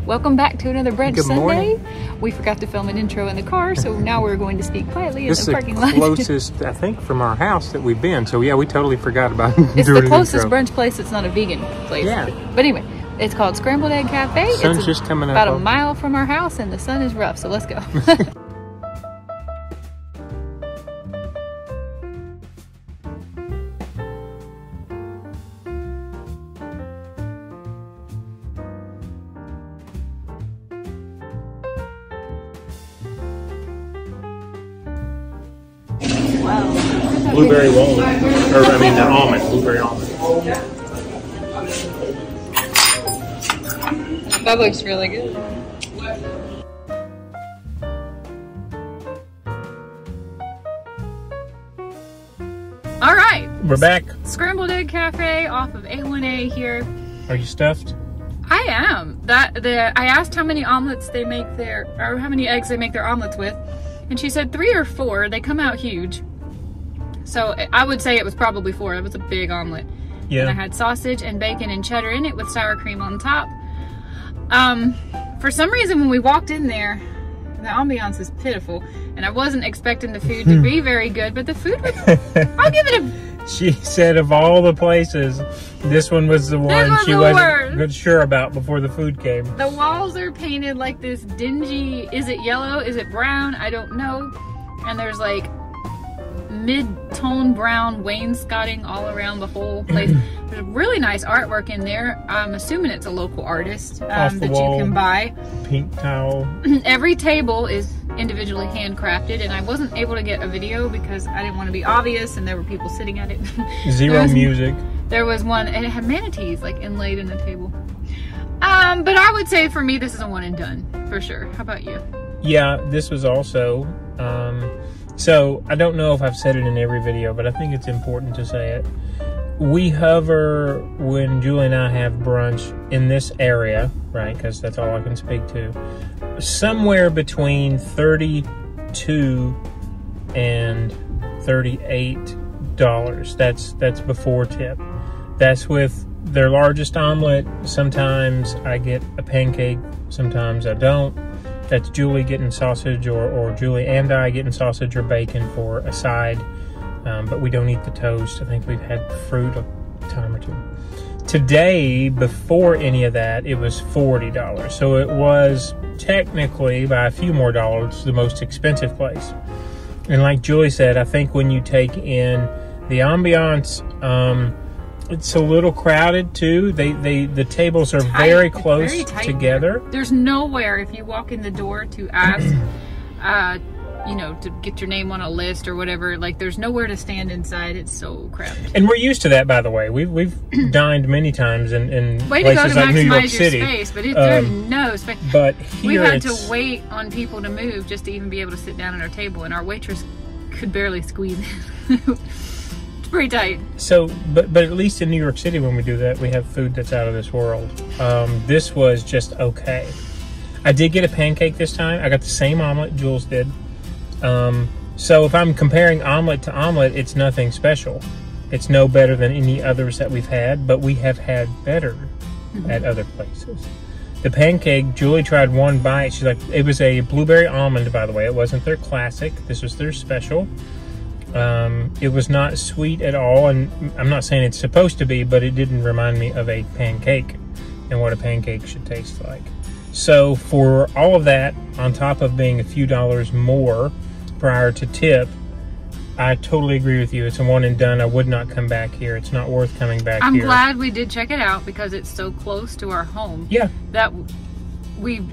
Welcome back to another Brunch Good Sunday. morning. We forgot to film an intro in the car, so now we're going to speak quietly in the parking lot. This is the closest, I think, from our house that we've been. So yeah, we totally forgot about It's doing the closest an intro. brunch place that's not a vegan place. Yeah. But anyway, it's called Scrambled Egg Cafe. Sun's it's just coming up. about a mile from our house, and the sun is rough, so let's go. Blueberry walnut, or I mean the almond, blueberry almond. That looks really good. All right. We're back. Scrambled Egg Cafe off of A1A here. Are you stuffed? I am. I asked how many omelets they make or how many eggs they make their omelets with, and she said 3 or 4. They come out huge. So I would say it was probably 4. It was a big omelet. Yeah. And I had sausage and bacon and cheddar in it with sour cream on top. For some reason when we walked in there, the ambiance is pitiful, and I wasn't expecting the food to be very good, but the food was, I'll give it a... She said of all the places, this one was the one she wasn't sure about before the food came. The walls are painted like this dingy, is it yellow, is it brown, I don't know. And there's like mid-tone brown wainscoting all around the whole place. There's really nice artwork in there. I'm assuming it's a local artist that you can buy. Pink towel. Every table is individually handcrafted, and I wasn't able to get a video because I didn't want to be obvious, and there were people sitting at it. Zero music. There was one, and it had manatees like inlaid in the table. But I would say for me, this is a one and done for sure. How about you? Yeah, this was also. So I don't know if I've said it in every video, but I think it's important to say it. We hover when Julie and I have brunch in this area, right? Because that's all I can speak to. Somewhere between $32 and $38. That's before tip. That's with their largest omelet. Sometimes I get a pancake, sometimes I don't. That's Julie getting sausage, or Julie and I getting sausage or bacon for a side. But we don't eat the toast. I think we've had fruit a time or two. Today, before any of that, it was $40. So it was technically, by a few more dollars, the most expensive place. And like Julie said, I think when you take in the ambiance, it's a little crowded too. The tables are very close together. There's nowhere if you walk in the door to ask, to get your name on a list or whatever. Like, there's nowhere to stand inside. It's so crowded. And we're used to that, by the way. We've dined many times in places like New York City. Space, but there's no space. But here we had to wait on people to move just to even be able to sit down at our table, and our waitress could barely squeeze in. It's pretty tight. So, but at least in New York City, when we do that, we have food that's out of this world. This was just okay. I did get a pancake this time. I got the same omelet Jules did. So if I'm comparing omelet to omelet, it's nothing special. It's no better than any others that we've had, but we have had better at other places. The pancake, Julie tried one bite. She's like, it was a blueberry almond, by the way. It wasn't their classic. This was their special. It was not sweet at all, and I'm not saying it's supposed to be, but it didn't remind me of a pancake and what a pancake should taste like. So for all of that, on top of being a few dollars more prior to tip, I totally agree with you. It's a one and done. I would not come back here. It's not worth coming back here. I'm glad we did check it out because it's so close to our home. Yeah. That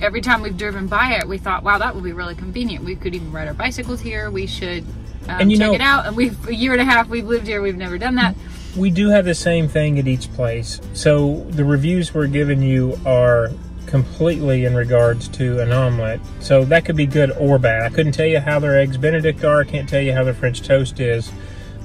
every time we've driven by it, we thought, wow, that would be really convenient. We could even ride our bicycles here. We should check it out. And a year and a half we've lived here. We've never done that. We do have the same thing at each place. So the reviews we're giving you are completely in regards to an omelet. So that could be good or bad. I couldn't tell you how their eggs Benedict are. I can't tell you how their French toast is.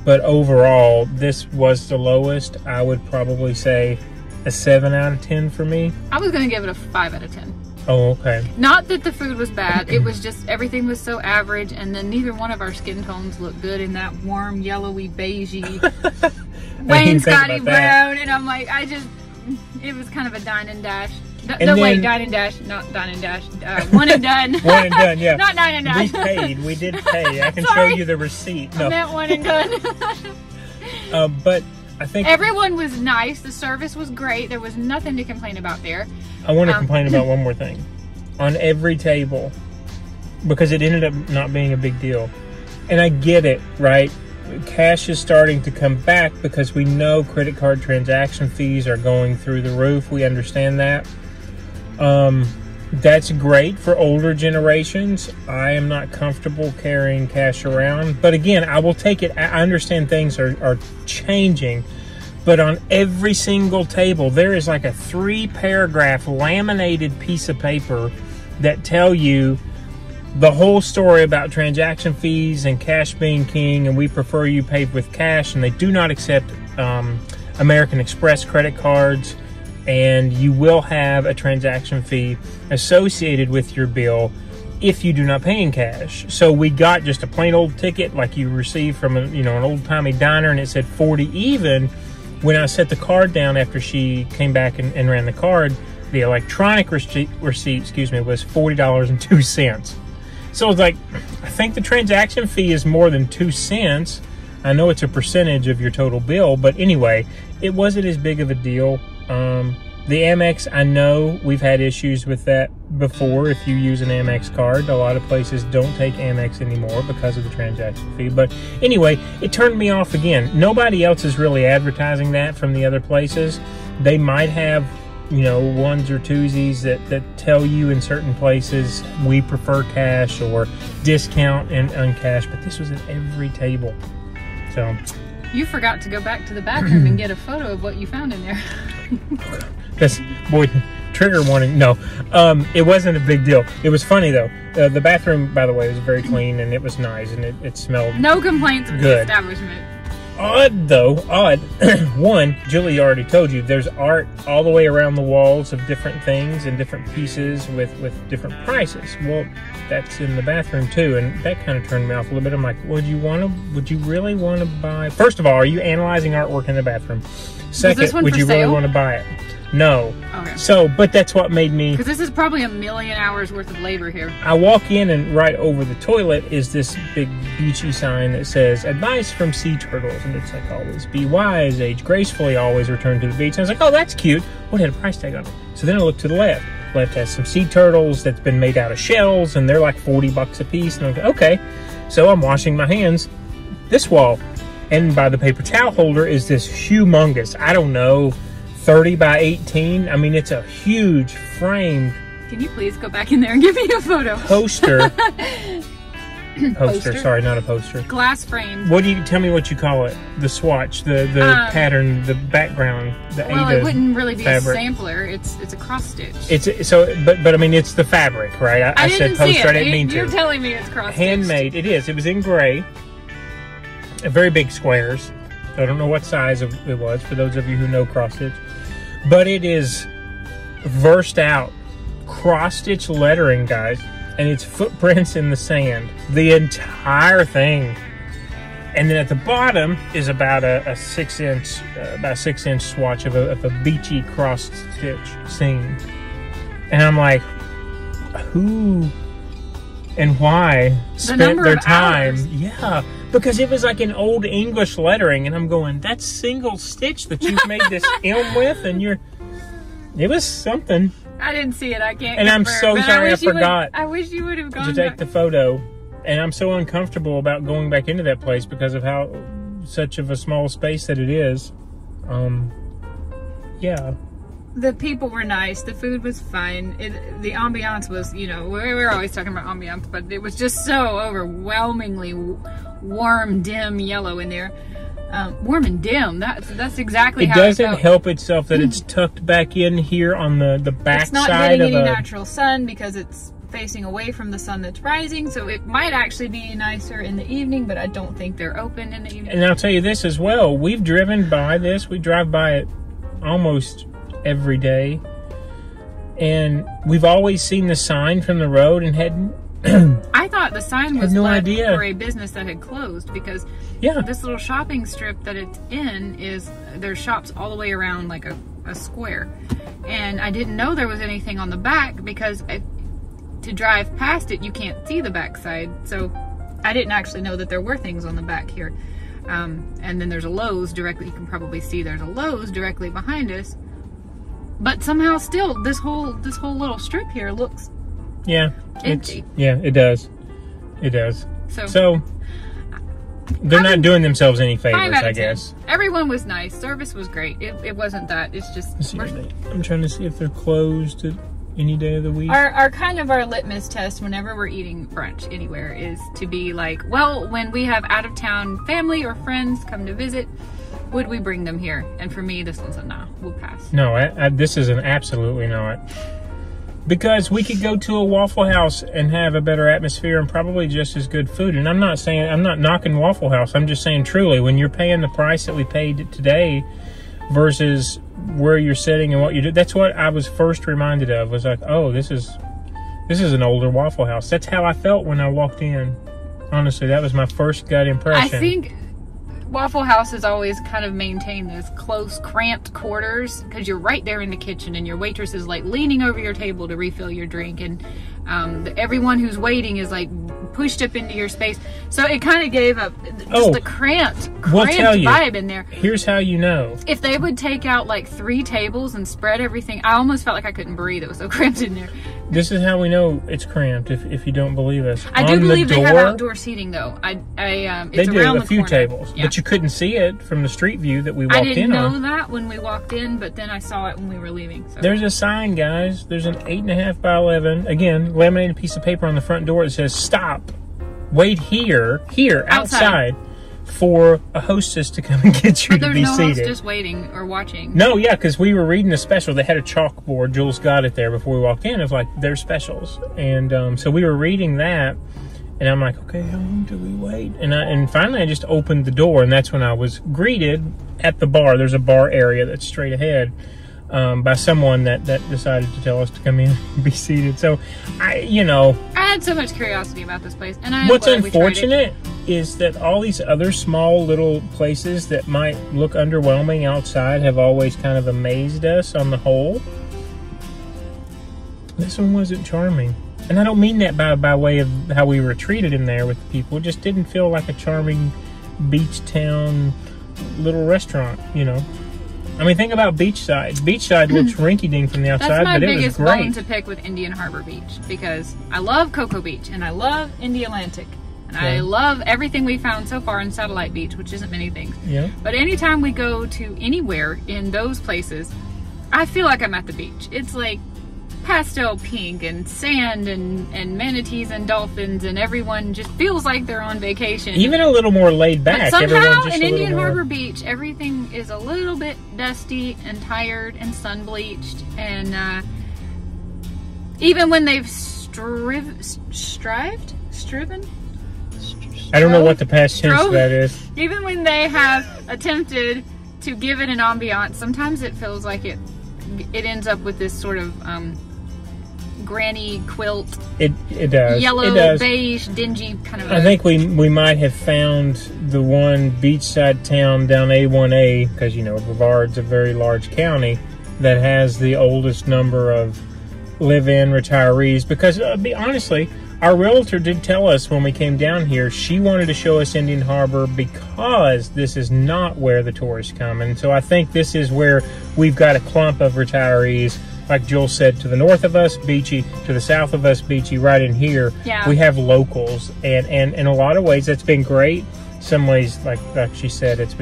But overall, this was the lowest. I would probably say a 7 out of 10 for me. I was going to give it a 5 out of 10. Oh, okay. Not that the food was bad. It was just everything was so average, and then neither one of our skin tones looked good in that warm, yellowy, beigey, wainscoty brown. And I'm like, it was kind of a dine and dash. Wait, Dine and Dash, not Dine and Dash. One and Done. One and Done, yeah. Not Dine and Dash. We paid. We did pay. I can show you the receipt. No. I meant One and Done. But I think everyone was nice. The service was great. There was nothing to complain about there. I want to complain about one more thing. On every table, because it ended up not being a big deal. And I get it, right? Cash is starting to come back because we know credit card transaction fees are going through the roof. We understand that. That's great for older generations. I am not comfortable carrying cash around. But again, I will take it. I understand things are changing. But on every single table, there is like a 3-paragraph laminated piece of paper that tell you the whole story about transaction fees and cash being king, and we prefer you pay with cash, and they do not accept American Express credit cards, and you will have a transaction fee associated with your bill if you do not pay in cash. So we got just a plain old ticket like you received from an old-timey diner, and it said 40 even. When I set the card down after she came back and ran the card, the electronic receipt was $40.02. So it's like, I think the transaction fee is more than 2 cents. I know it's a percentage of your total bill, but anyway, it wasn't as big of a deal. The Amex, I know we've had issues with that before. If you use an Amex card, a lot of places don't take Amex anymore because of the transaction fee. But anyway, it turned me off again. Nobody else is really advertising that from the other places. They might have, ones or twosies that tell you in certain places we prefer cash or discount and uncash, but this was at every table. So you forgot to go back to the bathroom and get a photo of what you found in there. That's, boy, trigger warning. No, it wasn't a big deal. It was funny though. The bathroom, by the way, was very clean and it was nice and it smelled no complaints with the establishment. Odd though, one, Julie already told you, there's art all the way around the walls of different things and different pieces with different prices. Well, that's in the bathroom too, and that kind of turned me off a little bit. I'm like, would you really want to buy? First of all, are you analyzing artwork in the bathroom? Second, would you really want to buy it? No. Okay. So, but that's what made me... Because this is probably a million hours worth of labor here. I walk in and right over the toilet is this big beachy sign that says, advice from sea turtles. And it's like, always be wise, age gracefully, always return to the beach. And I was like, oh, that's cute. What had a price tag on it? So then I look to the left. Left has some sea turtles that's been made out of shells, and they're like 40 bucks a piece. And I'm like, okay. So I'm washing my hands. This wall, and by the paper towel holder, is this humongous, I don't know, 30 by 18. I mean, it's a huge framed. Can you please go back in there and give me a photo? Poster. Poster, sorry, not a poster. Glass frame. What do you, tell me what you call it? The swatch, the pattern, the background, the well, Ada it wouldn't really be fabric. A sampler. It's a cross stitch. It's so, but I mean, it's the fabric, right? I said poster. I didn't mean to. You're telling me it's cross stitched. Handmade. It is. It was in gray. Very big squares. I don't know what size it was for those of you who know cross stitch, but it is versed out cross stitch lettering, guys, and it's footprints in the sand, the entire thing. And then at the bottom is about a 6 inch swatch of a beachy cross stitch scene. And I'm like, who and why spent their time? Yeah. Because it was like an old English lettering, and I'm going, that's single stitch that you've made this M with, and it was something. I didn't see it, I can't. And I'm so sorry, I forgot. I wish you would have gone to take the photo, and I'm so uncomfortable about going back into that place because of how such of a small space that it is. Yeah. The people were nice. The food was fine. The ambiance was, we're always talking about ambiance, but it was just so overwhelmingly warm, dim yellow in there. Warm and dim. That's exactly how it doesn't help itself that it's tucked back in here on the back it's not side getting any natural sun because it's facing away from the sun that's rising, so it might actually be nicer in the evening, but I don't think they're open in the evening. And I'll tell you this as well. We've driven by this. We drive by it almost every day, and we've always seen the sign from the road and hadn't I thought the sign was no idea for a business that had closed because this little shopping strip that it's in there's shops all the way around, like a a square. And I didn't know there was anything on the back because to drive past it, you can't see the backside. So I didn't actually know that there were things on the back here. And then there's a Lowe's directly, you can probably see there's a Lowe's directly behind us. But somehow still, this whole little strip here looks empty. It does. It does. So they're not doing themselves any favors, I guess. Everyone was nice. Service was great. It wasn't that. It's just... I'm trying to see if they're closed any day of the week. Our kind of our litmus test whenever we're eating brunch anywhere is to be like, well, when we have out-of-town family or friends come to visit, would we bring them here? And for me, this one's a no. We'll pass. No, this is an absolutely not. Because we could go to a Waffle House and have a better atmosphere and probably just as good food. And I'm not knocking Waffle House. I'm just saying truly, when you're paying the price that we paid today versus where you're sitting and what you do, that's what I was first reminded of. Was like, oh, this is an older Waffle House. That's how I felt when I walked in. Honestly, that was my first gut impression. I think Waffle House has always kind of maintained those close, cramped quarters because you're right there in the kitchen and your waitress is like leaning over your table to refill your drink, and everyone who's waiting is like pushed up into your space. So it kind of gave up just the cramped vibe in there. Here's how you know. If they would take out like 3 tables and spread everything, I almost felt like I couldn't breathe. It was so cramped in there. This is how we know it's cramped. If you don't believe us, I do believe they have outdoor seating though. It's they do around a the few corner. tables, but you couldn't see it from the street view that we walked in on. I didn't know that when we walked in, but then I saw it when we were leaving. So. There's a sign, guys. There's an 8.5 by 11, again, laminated piece of paper on the front door that says "Stop, wait here, outside." For a hostess to come and get you to be seated. There's no hostess waiting or watching. No, yeah, because we were reading the special. They had a chalkboard. Jules got it there before we walked in of like their specials, and so we were reading that, and I'm like, okay, how long do we wait? And finally, I just opened the door, and that's when I was greeted at the bar. There's a bar area that's straight ahead. By someone that decided to tell us to come in and be seated. So, I had so much curiosity about this place, and what's unfortunate is that all these other small little places that might look underwhelming outside have always kind of amazed us on the whole. This one wasn't charming, and I don't mean that by way of how we were treated in there with the people. It just didn't feel like a charming beach town little restaurant, I mean, think about Beachside. Beachside looks rinky-dink from the outside, but it was great. That's my biggest bone to pick with Indian Harbor Beach, because I love Cocoa Beach, and I love India Atlantic, and I love everything we found so far in Satellite Beach, which isn't many things. Yeah. But anytime we go to anywhere in those places, I feel like I'm at the beach. It's like pastel pink and sand and manatees and dolphins, and everyone just feels like they're on vacation. Even a little more laid back. But somehow in Indian Harbor Beach, everything is a little bit dusty and tired and sun bleached, and even when they've striven. I don't know what the past tense of that is. Even when they have attempted to give it an ambiance, sometimes it feels like it ends up with this sort of granny quilt. It does. Yellow, beige, dingy kind of. I think we might have found the one beachside town down A1A, because Brevard's a very large county that has the oldest number of live-in retirees. Because honestly, our realtor did tell us when we came down here, she wanted to show us Indian Harbor because this is not where the tourists come. And so I think this is where we've got a clump of retirees. Like Joel said, to the north of us, beachy. To the south of us, beachy. Right in here, we have locals. And in a lot of ways, that's been great. Some ways, like she said, it's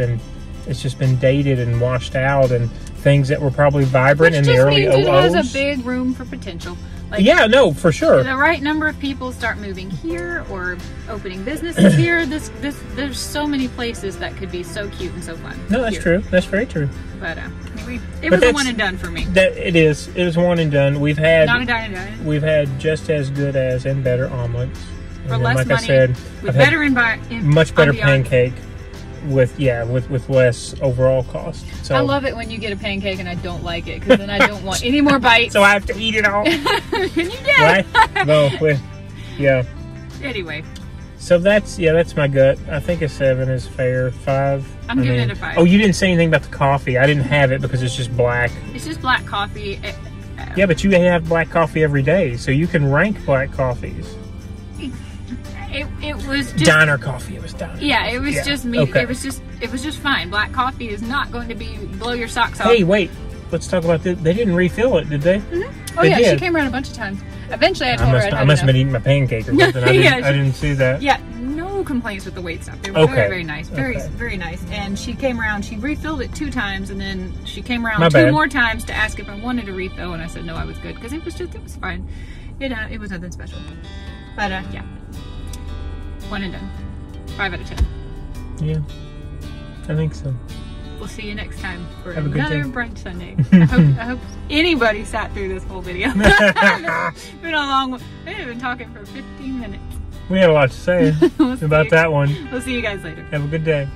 just been dated and washed out, and things that were probably vibrant in the early 00s. It has a big room for potential. Like, yeah, no, for sure. The right number of people start moving here or opening businesses here. There's so many places that could be so cute and so fun. No, that's true. That's very true. But anyway, it was a one and done for me. It is. It was one and done. We've had not a dine and dine. We've had just as good as and better omelets. For less money. I said, with better much better pancake. With less overall cost. So I love it when you get a pancake and I don't like it, because then I don't want any more bites. So I have to eat it all. And you did. Right? No, yeah. Anyway. So that's my gut. I think a 7 is fair. 5. I'm giving it a 5. Oh, you didn't say anything about the coffee. I didn't have it because it's just black. It's just black coffee. Yeah, but you have black coffee every day, so you can rank black coffees. It was just diner coffee. It was diner. Yeah, it was just me. Okay. It was just fine. Black coffee is not going to be blow your socks off. Hey, wait. Let's talk about this. They didn't refill it, did they? Mm-hmm. Oh they yeah, did. she came around a bunch of times. Eventually, I told her I must have been eating my pancake or something. I didn't see that. Yeah, no complaints with the wait staff. They were very, very nice. Very nice. And she came around. She refilled it 2 times, and then she came around 2 more times to ask if I wanted a refill, and I said no, I was good because it was fine. It was nothing special. But yeah, 1 and done. 5 out of 10. Yeah, I think so. We'll see you next time for Have another Brunch Sunday. I hope anybody sat through this whole video. It's been a long one. We've been talking for 15 minutes. We had a lot to say about that one. We'll see you guys later. Have a good day.